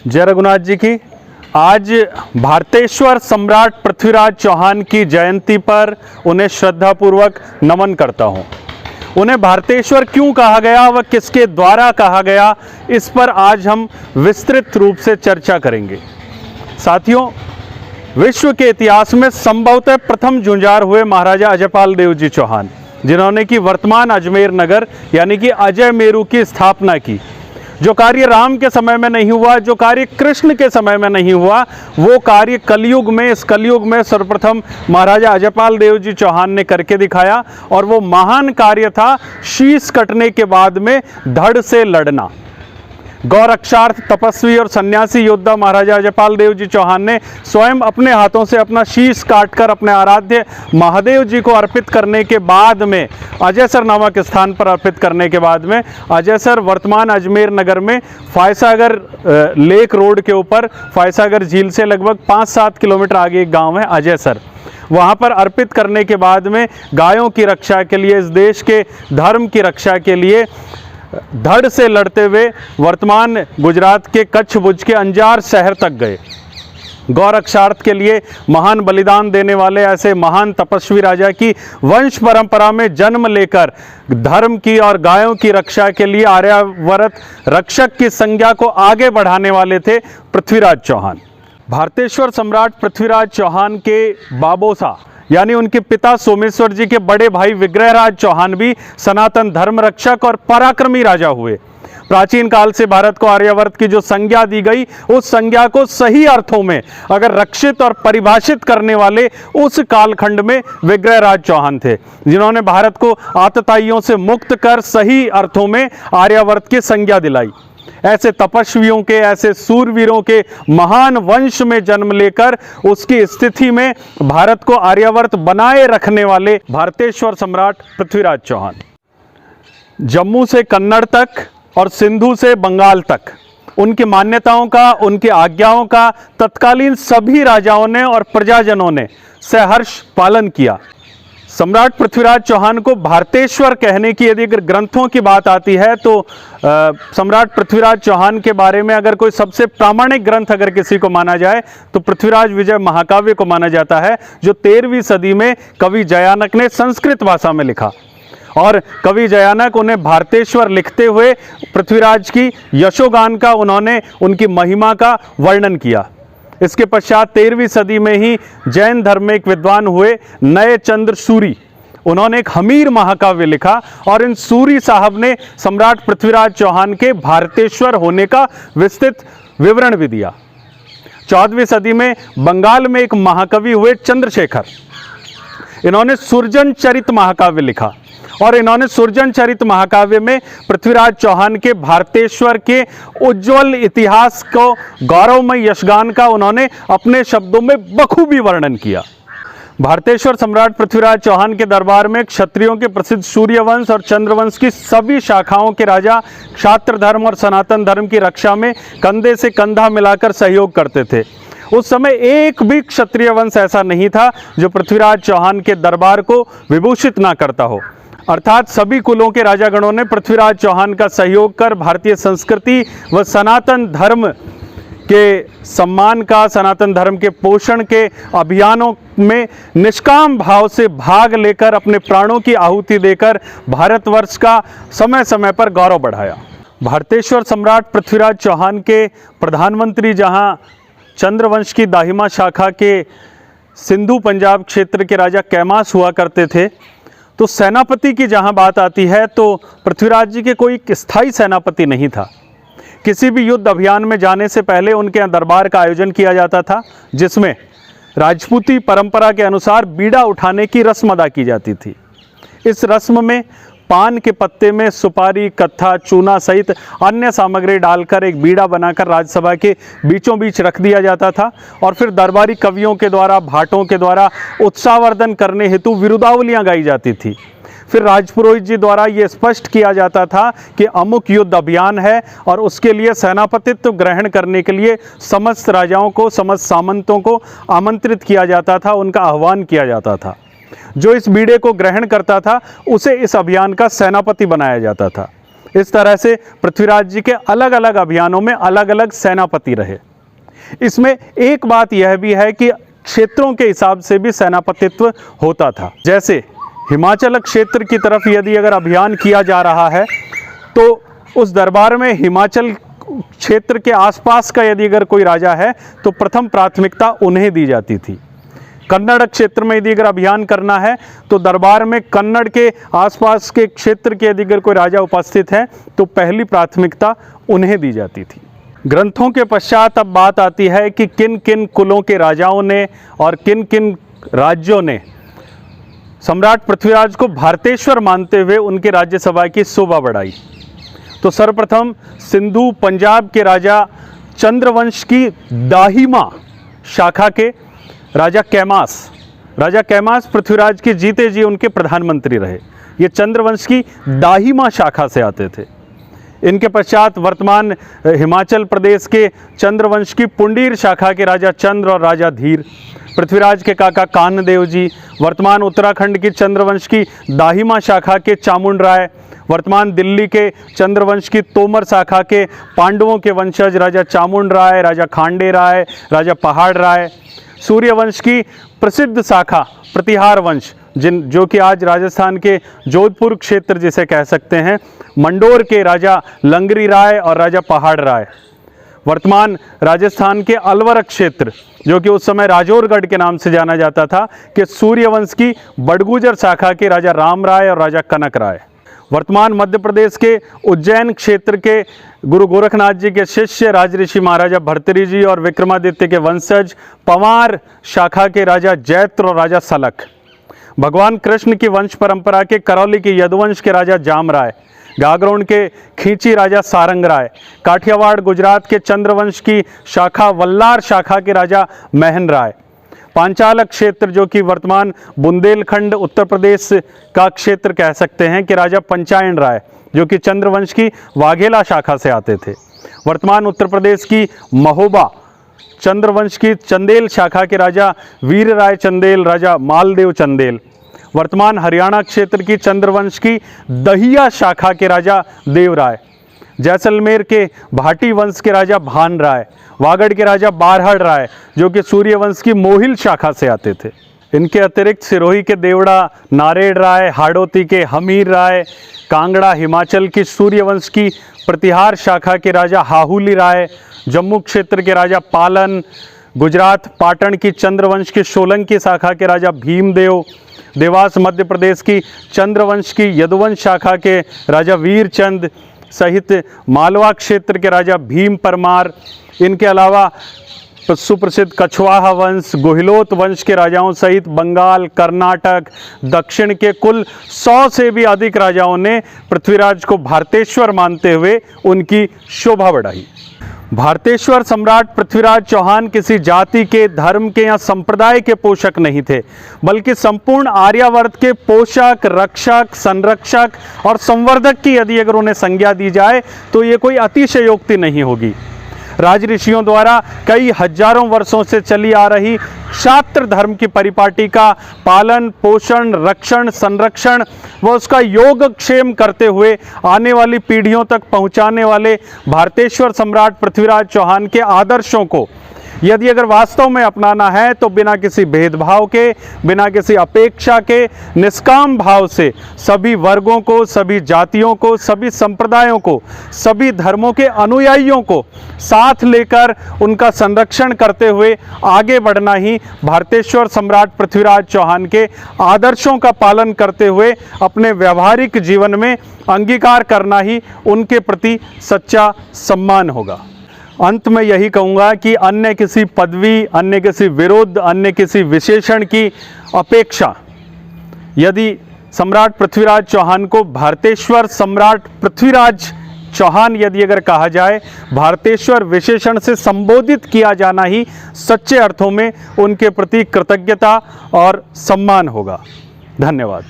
जय रघुनाथ जी की। आज भारतेश्वर सम्राट पृथ्वीराज चौहान की जयंती पर उन्हें श्रद्धापूर्वक नमन करता हूं। उन्हें भारतेश्वर क्यों कहा गया व किसके द्वारा कहा गया, इस पर आज हम विस्तृत रूप से चर्चा करेंगे। साथियों, विश्व के इतिहास में संभवतः प्रथम जुंजार हुए महाराजा अजयपाल देव जी चौहान, जिन्होंने कि वर्तमान अजमेर नगर यानी कि अजय मेरू की स्थापना की। जो कार्य राम के समय में नहीं हुआ, जो कार्य कृष्ण के समय में नहीं हुआ, वो कार्य कलयुग में, इस कलयुग में सर्वप्रथम महाराजा अजयपाल देव जी चौहान ने करके दिखाया। और वो महान कार्य था शीश कटने के बाद में धड़ से लड़ना। गौरक्षार्थ तपस्वी और सन्यासी योद्धा महाराजा अजयपाल देव जी चौहान ने स्वयं अपने हाथों से अपना शीश काटकर अपने आराध्य महादेव जी को अर्पित करने के बाद में, अजयसर नामक स्थान पर अर्पित करने के बाद में, अजयसर वर्तमान अजमेर नगर में फायसागर लेक रोड के ऊपर फायसागर झील से लगभग 5-7 किलोमीटर आगे एक गांव है अजयसर। वहाँ पर अर्पित करने के बाद में गायों की रक्षा के लिए, इस देश के धर्म की रक्षा के लिए धड़ से लड़ते हुए वर्तमान गुजरात के कच्छ भुज के अंजार शहर तक गए। गौरक्षार्थ के लिए महान बलिदान देने वाले ऐसे महान तपस्वी राजा की वंश परंपरा में जन्म लेकर धर्म की और गायों की रक्षा के लिए आर्यावर्त रक्षक की संज्ञा को आगे बढ़ाने वाले थे पृथ्वीराज चौहान। भारतेश्वर सम्राट पृथ्वीराज चौहान के बाबोसा यानी उनके पिता सोमेश्वर जी के बड़े भाई विग्रहराज चौहान भी सनातन धर्म रक्षक और पराक्रमी राजा हुए। प्राचीन काल से भारत को आर्यावर्त की जो संज्ञा दी गई, उस संज्ञा को सही अर्थों में अगर रक्षित और परिभाषित करने वाले उस कालखंड में विग्रहराज चौहान थे, जिन्होंने भारत को आतताइयों से मुक्त कर सही अर्थों में आर्यावर्त की संज्ञा दिलाई। ऐसे तपस्वियों के, ऐसे सूरवीरों के महान वंश में जन्म लेकर उसकी स्थिति में भारत को आर्यावर्त बनाए रखने वाले भारतेश्वर सम्राट पृथ्वीराज चौहान। जम्मू से कन्नड़ तक और सिंधु से बंगाल तक उनकी मान्यताओं का, उनकी आज्ञाओं का तत्कालीन सभी राजाओं ने और प्रजाजनों ने सहर्ष पालन किया। सम्राट पृथ्वीराज चौहान को भारतेश्वर कहने की यदि अगर ग्रंथों की बात आती है तो सम्राट पृथ्वीराज चौहान के बारे में अगर कोई सबसे प्रामाणिक ग्रंथ अगर किसी को माना जाए तो पृथ्वीराज विजय महाकाव्य को माना जाता है, जो 13वीं सदी में कवि जयानक ने संस्कृत भाषा में लिखा। और कवि जयानक उन्हें भारतेश्वर लिखते हुए पृथ्वीराज की यशोगान का, उन्होंने उनकी महिमा का वर्णन किया। इसके पश्चात 13वीं सदी में ही जैन धर्म में एक विद्वान हुए नए चंद्र सूरी, उन्होंने एक हमीर महाकाव्य लिखा और इन सूरी साहब ने सम्राट पृथ्वीराज चौहान के भारतेश्वर होने का विस्तृत विवरण भी दिया। 14वीं सदी में बंगाल में एक महाकवि हुए चंद्रशेखर, इन्होंने सुरजन चरित महाकाव्य लिखा और इन्होंने सुरजन चरित महाकाव्य में पृथ्वीराज चौहान के भारतेश्वर के उज्जवल इतिहास को, गौरवमय यशगान का उन्होंने अपने शब्दों में बखूबी वर्णन किया। भारतेश्वर सम्राट पृथ्वीराज चौहान के दरबार में क्षत्रियों के प्रसिद्ध सूर्यवंश और चंद्रवंश की सभी शाखाओं के राजा क्षात्र धर्म और सनातन धर्म की रक्षा में कंधे से कंधा मिलाकर सहयोग करते थे। उस समय एक भी क्षत्रिय वंश ऐसा नहीं था जो पृथ्वीराज चौहान के दरबार को विभूषित ना करता हो। अर्थात सभी कुलों के राजागणों ने पृथ्वीराज चौहान का सहयोग कर भारतीय संस्कृति व सनातन धर्म के सम्मान का, सनातन धर्म के पोषण के अभियानों में निष्काम भाव से भाग लेकर अपने प्राणों की आहुति देकर भारतवर्ष का समय समय पर गौरव बढ़ाया। भारतेश्वर सम्राट पृथ्वीराज चौहान के प्रधानमंत्री जहां चंद्रवंश की दाहिमा शाखा के सिंधु पंजाब क्षेत्र के राजा कैमास हुआ करते थे, तो सेनापति की जहां बात आती है तो पृथ्वीराज जी के कोई स्थायी सेनापति नहीं था। किसी भी युद्ध अभियान में जाने से पहले उनके यहाँ दरबार का आयोजन किया जाता था, जिसमें राजपूती परंपरा के अनुसार बीड़ा उठाने की रस्म अदा की जाती थी। इस रस्म में पान के पत्ते में सुपारी, कत्था, चूना सहित अन्य सामग्री डालकर एक बीड़ा बनाकर राजसभा के बीचों बीच रख दिया जाता था और फिर दरबारी कवियों के द्वारा, भाटों के द्वारा उत्साहवर्धन करने हेतु विरुदावलियां गाई जाती थी। फिर राजपुरोहित जी द्वारा ये स्पष्ट किया जाता था कि अमुक युद्ध अभियान है और उसके लिए सेनापतित्व ग्रहण करने के लिए समस्त राजाओं को, समस्त सामंतों को आमंत्रित किया जाता था, उनका आह्वान किया जाता था। जो इस बीड़े को ग्रहण करता था उसे इस अभियान का सेनापति बनाया जाता था। इस तरह से पृथ्वीराज जी के अलग अलग अभियानों में अलग अलग सेनापति रहे। इसमें एक बात यह भी है कि क्षेत्रों के हिसाब से भी सेनापतित्व होता था। जैसे हिमाचल क्षेत्र की तरफ यदि अगर अभियान किया जा रहा है तो उस दरबार में हिमाचल क्षेत्र के आसपास का यदि अगर कोई राजा है तो प्रथम प्राथमिकता उन्हें दी जाती थी। कन्नड़ क्षेत्र में यदि अगर अभियान करना है तो दरबार में कन्नड़ के आसपास के क्षेत्र के यदि अगर कोई राजा उपस्थित है तो पहली प्राथमिकता उन्हें दी जाती थी। ग्रंथों के पश्चात अब बात आती है कि किन किन कुलों के राजाओं ने और किन किन राज्यों ने सम्राट पृथ्वीराज को भारतेश्वर मानते हुए उनके राज्यसभा की शोभा बढ़ाई। तो सर्वप्रथम सिंधु पंजाब के राजा चंद्रवंश की दाहिमा शाखा के राजा कैमास पृथ्वीराज के जीते जी उनके प्रधानमंत्री रहे। ये चंद्रवंश की दाहिमा शाखा से आते थे। इनके पश्चात वर्तमान हिमाचल प्रदेश के चंद्रवंश की पुंडीर शाखा के राजा चंद्र और राजा धीर, पृथ्वीराज के काका कानदेव जी, वर्तमान उत्तराखंड की चंद्रवंश की दाहिमा शाखा के चामुंड राय, वर्तमान दिल्ली के चंद्रवंश की तोमर शाखा के पांडवों के वंशज राजा चामुंड राय, राजा खांडे राय, राजा पहाड़ राय, सूर्यवंश की प्रसिद्ध शाखा प्रतिहार वंश जो कि आज राजस्थान के जोधपुर क्षेत्र जिसे कह सकते हैं, मंडोर के राजा लंगरी राय और राजा पहाड़ राय, वर्तमान राजस्थान के अलवर क्षेत्र जो कि उस समय राजौरगढ़ के नाम से जाना जाता था कि सूर्यवंश की बड़गुजर शाखा के राजा राम राय और राजा कनक राय, वर्तमान मध्य प्रदेश के उज्जैन क्षेत्र के गुरु गोरखनाथ जी के शिष्य राजऋषि महाराजा भर्तृहरि जी और विक्रमादित्य के वंशज पंवार शाखा के राजा जैत्र और राजा सलख, भगवान कृष्ण की वंश परंपरा के करौली के यदुवंश के राजा जाम राय, गागरोन के खींची राजा सारंग राय, काठियावाड़ गुजरात के चंद्रवंश की शाखा वल्लार शाखा के राजा महन राय, पांचाल क्षेत्र जो कि वर्तमान बुंदेलखंड उत्तर प्रदेश का क्षेत्र कह सकते हैं कि राजा पंचायन राय जो कि चंद्रवंश की वाघेला शाखा से आते थे, वर्तमान उत्तर प्रदेश की महोबा चंद्रवंश की चंदेल शाखा के राजा वीर राय चंदेल, राजा मालदेव चंदेल, वर्तमान हरियाणा क्षेत्र की चंद्रवंश की दहिया शाखा के राजा देवराय, जैसलमेर के भाटी वंश के राजा भान राय, वागड़ के राजा बारहड़ राय जो कि सूर्यवंश की मोहिल शाखा से आते थे। इनके अतिरिक्त सिरोही के देवड़ा नारेड़ राय, हाड़ौती के हमीर राय, कांगड़ा हिमाचल की सूर्यवंश की प्रतिहार शाखा के राजा हाहुली राय, जम्मू क्षेत्र के राजा पालन, गुजरात पाटन की चंद्रवंश की सोलंकी शाखा के राजा भीमदेव, देवास मध्य प्रदेश की चंद्रवंश की यदुवंश शाखा के राजा वीरचंद सहित मालवा क्षेत्र के राजा भीम परमार, इनके अलावा सुप्रसिद्ध कछवाहा वंश, गोहिलोत वंश के राजाओं सहित बंगाल, कर्नाटक, दक्षिण के कुल 100 से भी अधिक राजाओं ने पृथ्वीराज को भारतेश्वर मानते हुए उनकी शोभा बढ़ाई। भारतेश्वर सम्राट पृथ्वीराज चौहान किसी जाति के, धर्म के या संप्रदाय के पोषक नहीं थे, बल्कि संपूर्ण आर्यावर्त के पोषक, रक्षक, संरक्षक और संवर्धक की यदि अगर उन्हें संज्ञा दी जाए तो ये कोई अतिशयोक्ति नहीं होगी। राजऋषियों द्वारा कई हजारों वर्षों से चली आ रही क्षात्र धर्म की परिपाटी का पालन, पोषण, रक्षण, संरक्षण व उसका योगक्षेम करते हुए आने वाली पीढ़ियों तक पहुंचाने वाले भारतेश्वर सम्राट पृथ्वीराज चौहान के आदर्शों को यदि अगर वास्तव में अपनाना है तो बिना किसी भेदभाव के, बिना किसी अपेक्षा के, निष्काम भाव से सभी वर्गों को, सभी जातियों को, सभी संप्रदायों को, सभी धर्मों के अनुयायियों को साथ लेकर उनका संरक्षण करते हुए आगे बढ़ना ही भारतेश्वर सम्राट पृथ्वीराज चौहान के आदर्शों का पालन करते हुए अपने व्यवहारिक जीवन में अंगीकार करना ही उनके प्रति सच्चा सम्मान होगा। अंत में यही कहूँगा कि अन्य किसी पदवी, अन्य किसी विरुद्ध, अन्य किसी विशेषण की अपेक्षा यदि सम्राट पृथ्वीराज चौहान को भारतेश्वर सम्राट पृथ्वीराज चौहान यदि अगर कहा जाए, भारतेश्वर विशेषण से संबोधित किया जाना ही सच्चे अर्थों में उनके प्रति कृतज्ञता और सम्मान होगा। धन्यवाद।